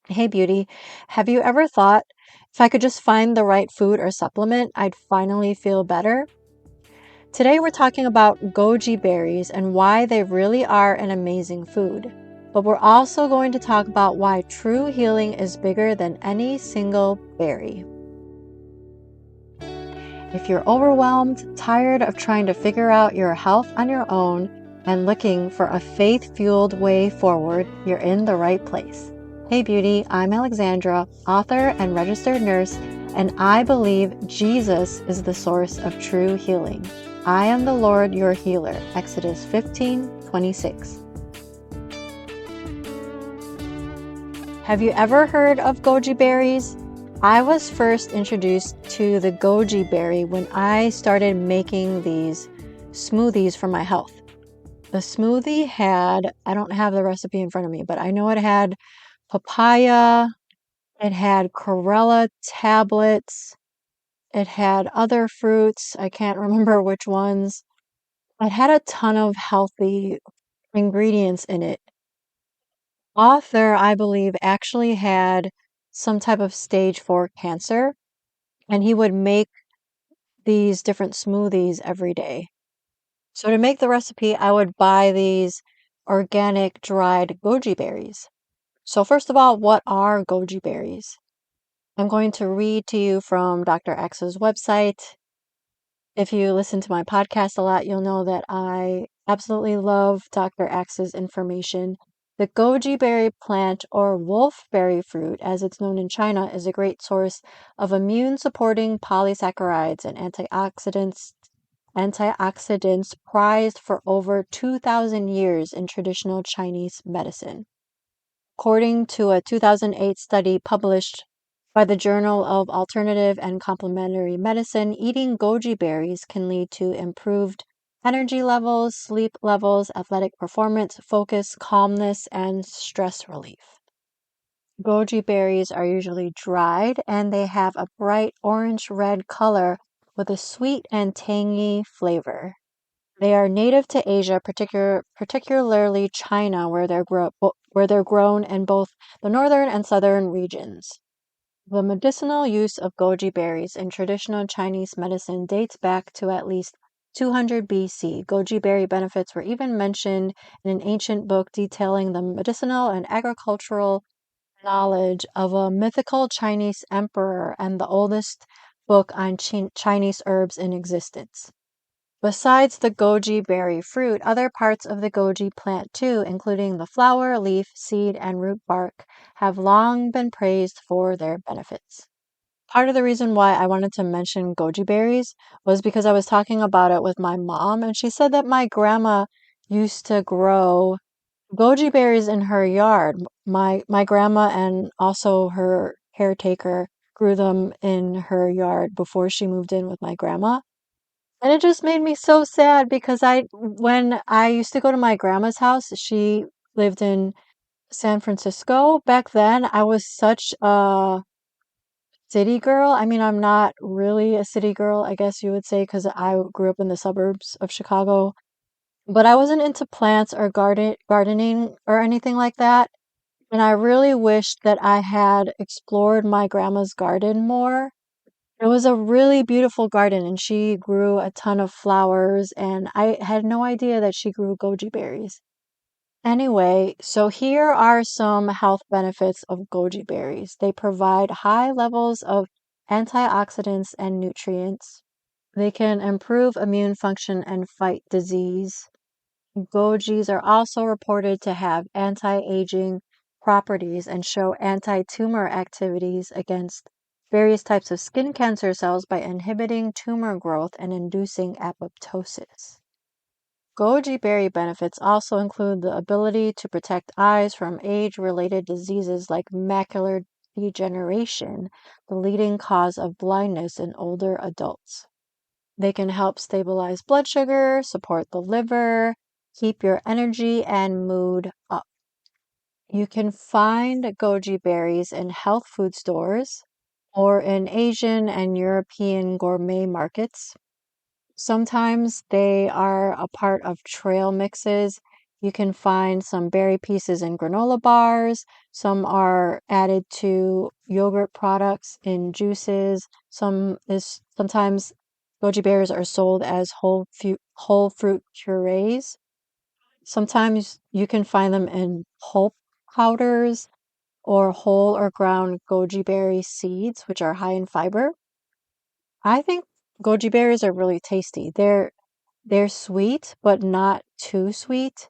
Hey, beauty. Have you ever thought if I could just find the right food or supplement, I'd finally feel better? Today, we're talking about goji berries and why they really are an amazing food. But we're also going to talk about why true healing is bigger than any single berry. If you're overwhelmed, tired of trying to figure out your health on your own, and looking for a faith-fueled way forward, you're in the right place. Hey beauty, I'm Alexandra, author and registered nurse, and I believe Jesus is the source of true healing. I am the Lord your healer, Exodus 15:26. Have you ever heard of goji berries? I was first introduced to the goji berry when I started making these smoothies for my health. The smoothie had, I don't have the recipe in front of me, but I know it had papaya, it had chlorella tablets, it had other fruits. I can't remember which ones. It had a ton of healthy ingredients in it. Author, I believe, actually had some type of stage 4 cancer, and he would make these different smoothies every day. So to make the recipe, I would buy these organic dried goji berries. So first of all, what are goji berries? I'm going to read to you from Dr. X's website. If you listen to my podcast a lot, you'll know that I absolutely love Dr. X's information. The goji berry plant, or wolfberry fruit, as it's known in China, is a great source of immune-supporting polysaccharides and antioxidants prized for over 2,000 years in traditional Chinese medicine. According to a 2008 study published by the Journal of Alternative and Complementary Medicine, eating goji berries can lead to improved energy levels, sleep levels, athletic performance, focus, calmness, and stress relief. Goji berries are usually dried and they have a bright orange-red color with a sweet and tangy flavor. They are native to Asia, particularly China, where they're grown in both the northern and southern regions. The medicinal use of goji berries in traditional Chinese medicine dates back to at least 200 BC. Goji berry benefits were even mentioned in an ancient book detailing the medicinal and agricultural knowledge of a mythical Chinese emperor and the oldest book on Chinese herbs in existence. Besides the goji berry fruit, other parts of the goji plant too, including the flower, leaf, seed, and root bark, have long been praised for their benefits. Part of the reason why I wanted to mention goji berries was because I was talking about it with my mom, and she said that my grandma used to grow goji berries in her yard. My grandma and also her caretaker grew them in her yard before she moved in with my grandma. And it just made me so sad because when I used to go to my grandma's house, she lived in San Francisco. Back then, I was such a city girl. I mean, I'm not really a city girl, I guess you would say, because I grew up in the suburbs of Chicago. But I wasn't into plants or gardening or anything like that. And I really wished that I had explored my grandma's garden more. It was a really beautiful garden, and she grew a ton of flowers, and I had no idea that she grew goji berries. Anyway, so here are some health benefits of goji berries. They provide high levels of antioxidants and nutrients. They can improve immune function and fight disease. Gojis are also reported to have anti-aging properties and show anti-tumor activities against various types of skin cancer cells by inhibiting tumor growth and inducing apoptosis. Goji berry benefits also include the ability to protect eyes from age-related diseases like macular degeneration, the leading cause of blindness in older adults. They can help stabilize blood sugar, support the liver, keep your energy and mood up. You can find goji berries in health food stores or in Asian and European gourmet markets. Sometimes they are a part of trail mixes You can find some berry pieces in granola bars. Some are added to yogurt products in juices. Sometimes goji berries are sold as whole fruit purees. Sometimes you can find them in pulp powders or whole or ground goji berry seeds, which are high in fiber. I think goji berries are really tasty. They're sweet, but not too sweet.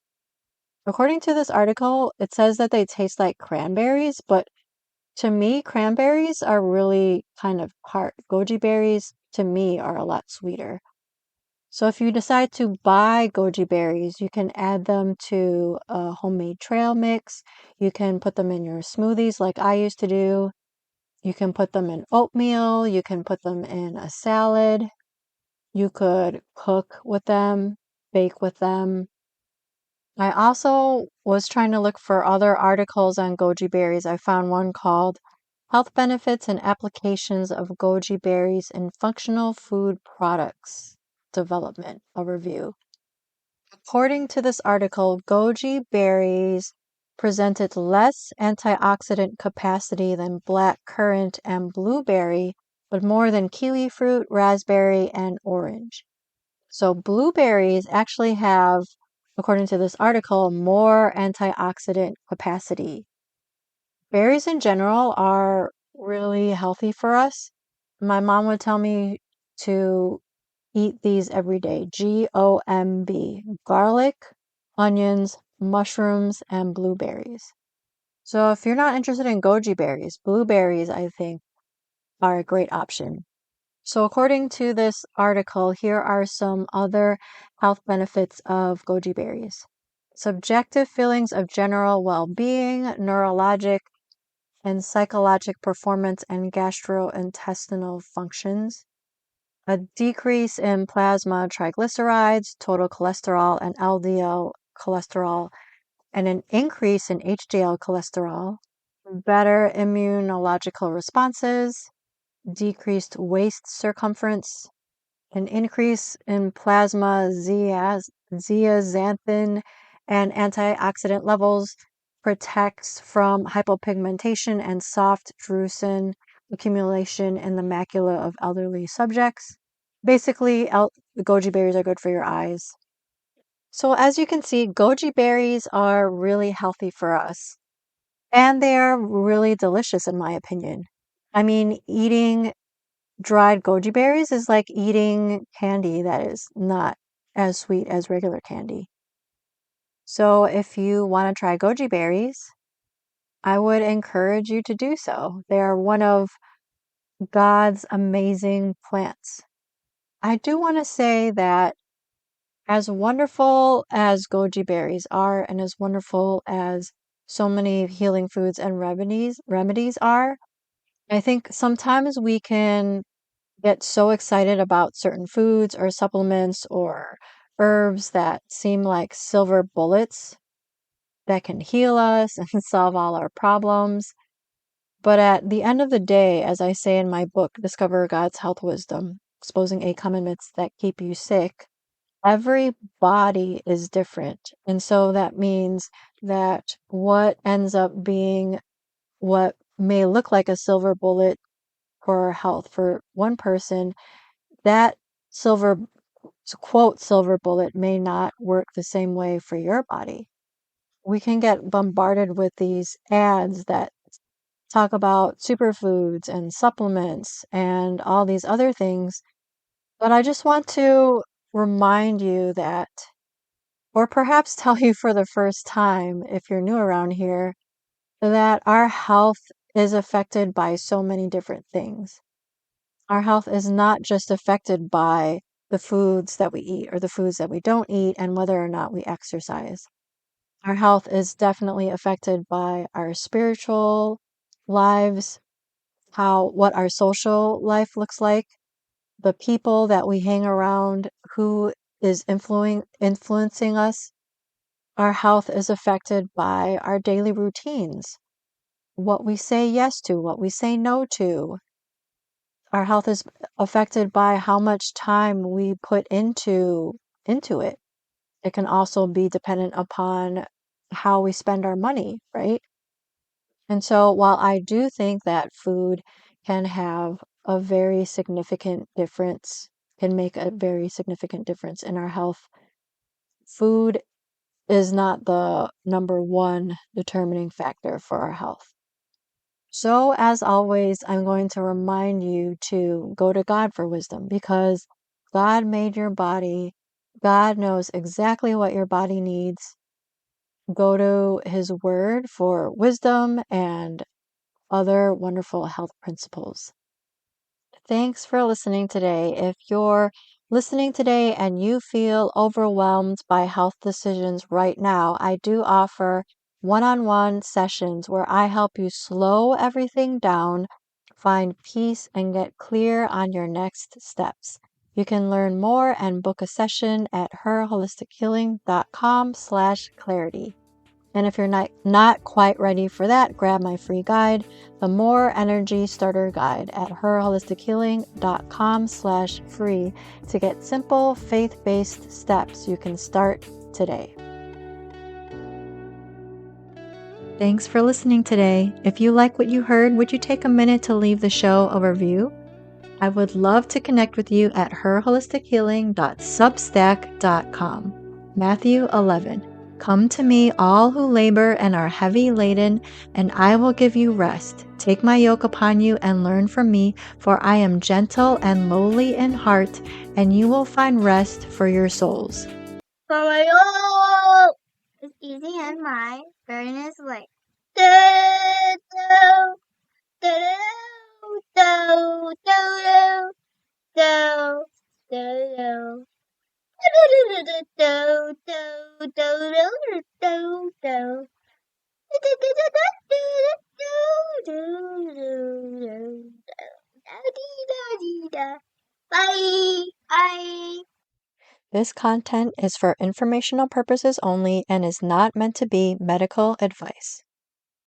According to this article, it says that they taste like cranberries, but to me, cranberries are really kind of hard. Goji berries, to me, are a lot sweeter. So if you decide to buy goji berries, you can add them to a homemade trail mix. You can put them in your smoothies like I used to do. You can put them in oatmeal. You can put them in a salad. You could cook with them, bake with them. I also was trying to look for other articles on goji berries. I found one called Health Benefits and Applications of Goji Berries in Functional Food Products Development, a review. According to this article, goji berries presented less antioxidant capacity than black currant and blueberry, but more than kiwi fruit, raspberry, and orange. So blueberries actually have, according to this article, more antioxidant capacity. Berries in general are really healthy for us. My mom would tell me to eat these every day. GOMB, garlic, onions, mushrooms, and blueberries. So if you're not interested in goji berries, blueberries, I think, are a great option. So according to this article, here are some other health benefits of goji berries. Subjective feelings of general well-being, neurologic and psychologic performance, and gastrointestinal functions. A decrease in plasma triglycerides, total cholesterol, and LDL cholesterol, and an increase in HDL cholesterol. Better immunological responses, decreased waist circumference, an increase in plasma zeaxanthin and antioxidant levels, protects from hypopigmentation and soft drusen accumulation in the macula of elderly subjects. Basically, the goji berries are good for your eyes. So as you can see, goji berries are really healthy for us. And they are really delicious in my opinion. I mean, eating dried goji berries is like eating candy that is not as sweet as regular candy. So if you want to try goji berries, I would encourage you to do so. They are one of God's amazing plants. I do want to say that as wonderful as goji berries are, and as wonderful as so many healing foods and remedies are, I think sometimes we can get so excited about certain foods or supplements or herbs that seem like silver bullets that can heal us and solve all our problems. But at the end of the day, as I say in my book, Discover God's Health Wisdom, Exposing 8 Common Myths That Keep You Sick, every body is different. And so that means that what ends up being what may look like a silver bullet for health for one person, that silver quote silver bullet may not work the same way for your body. We can get bombarded with these ads that talk about superfoods and supplements and all these other things. But I just want to remind you that, or perhaps tell you for the first time if you're new around here, that our health is affected by so many different things. Our health is not just affected by the foods that we eat or the foods that we don't eat and whether or not we exercise. Our health is definitely affected by our spiritual lives, what our social life looks like, the people that we hang around, who is influencing us. Our health is affected by our daily routines, what we say yes to, what we say no to. Our health is affected by how much time we put into it. it can also be dependent upon how we spend our money, right? And so while I do think that food can have a very significant difference, can make a very significant difference in our health, food is not the number one determining factor for our health. So, as always, I'm going to remind you to go to God for wisdom because God made your body. God knows exactly what your body needs. Go to His Word for wisdom and other wonderful health principles. Thanks for listening today. If you're listening today and you feel overwhelmed by health decisions right now, I do offer one-on-one sessions where I help you slow everything down, find peace, and get clear on your next steps. You can learn more and book a session at herholistichealing.com/clarity. And if you're not quite ready for that, grab my free guide, the More Energy Starter Guide at herholistichealing.com/free to get simple faith-based steps you can start today. Thanks for listening today. If you like what you heard, would you take a minute to leave the show a review? I would love to connect with you at herholistichealing.substack.com. Matthew 11. Come to me, all who labor and are heavy laden, and I will give you rest. Take my yoke upon you and learn from me, for I am gentle and lowly in heart, and you will find rest for your souls. For my yoke is easy and my burden is light. Do, do, do, do, do, do, Bye. This content is for informational purposes only and is not meant to be medical advice.